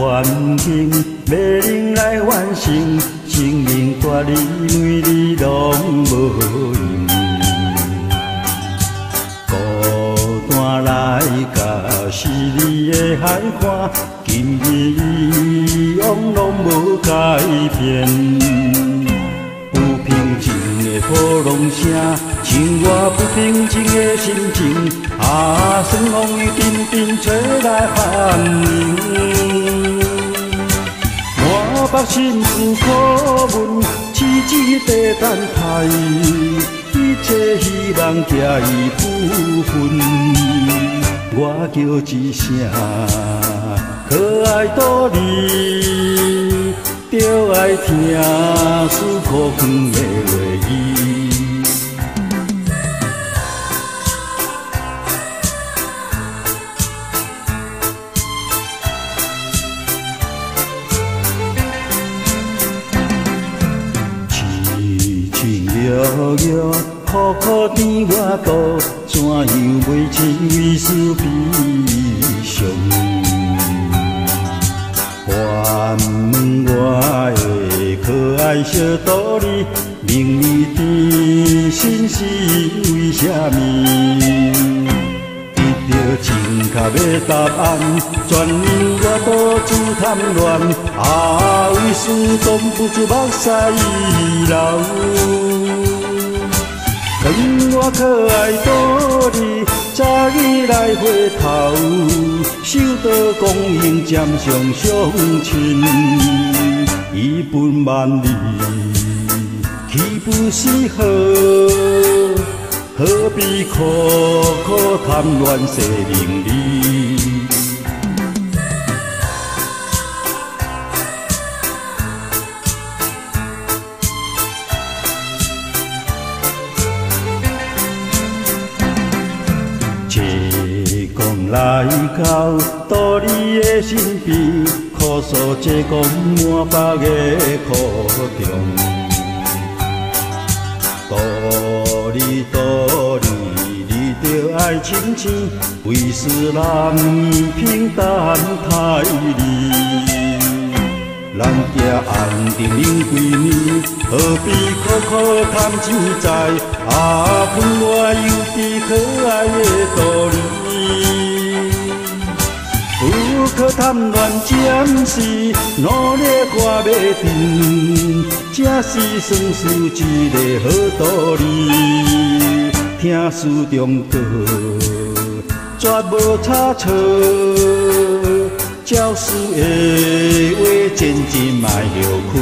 环境，要人来完成，生命大你每日拢无用。孤单来甲是你的海岸，今日以往拢无改变。不平静的波浪声，像我不平静的心情。顺风雨阵阵吹来寒冷。满腹心事苦闷，痴痴地等待，一切希望寄予不分。我叫一声可爱多你，就爱听思苦远的话语。摇摇苦苦甜我度，怎样袂亲为思悲伤？还问我的可爱小道理，明日甜心是为什么？得到正确的答案，全因我独自贪恋，为事总不住目屎流。恨我可爱多你，早已来回头，受到光阴渐上相亲，一本万利，岂不是好？何必苦苦贪恋生命里？斜讲来到道理的身边，苦诉斜讲满腹的苦衷。道理，你着爱清醒，为使人平淡太离。咱行红尘忍几年，何必苦苦贪钱财？分我幼稚可爱的道理。不可贪恋暂时，努力我要定，这是算是一个好道理。听书中道，绝无差错。教师的话，渐渐莫歇困。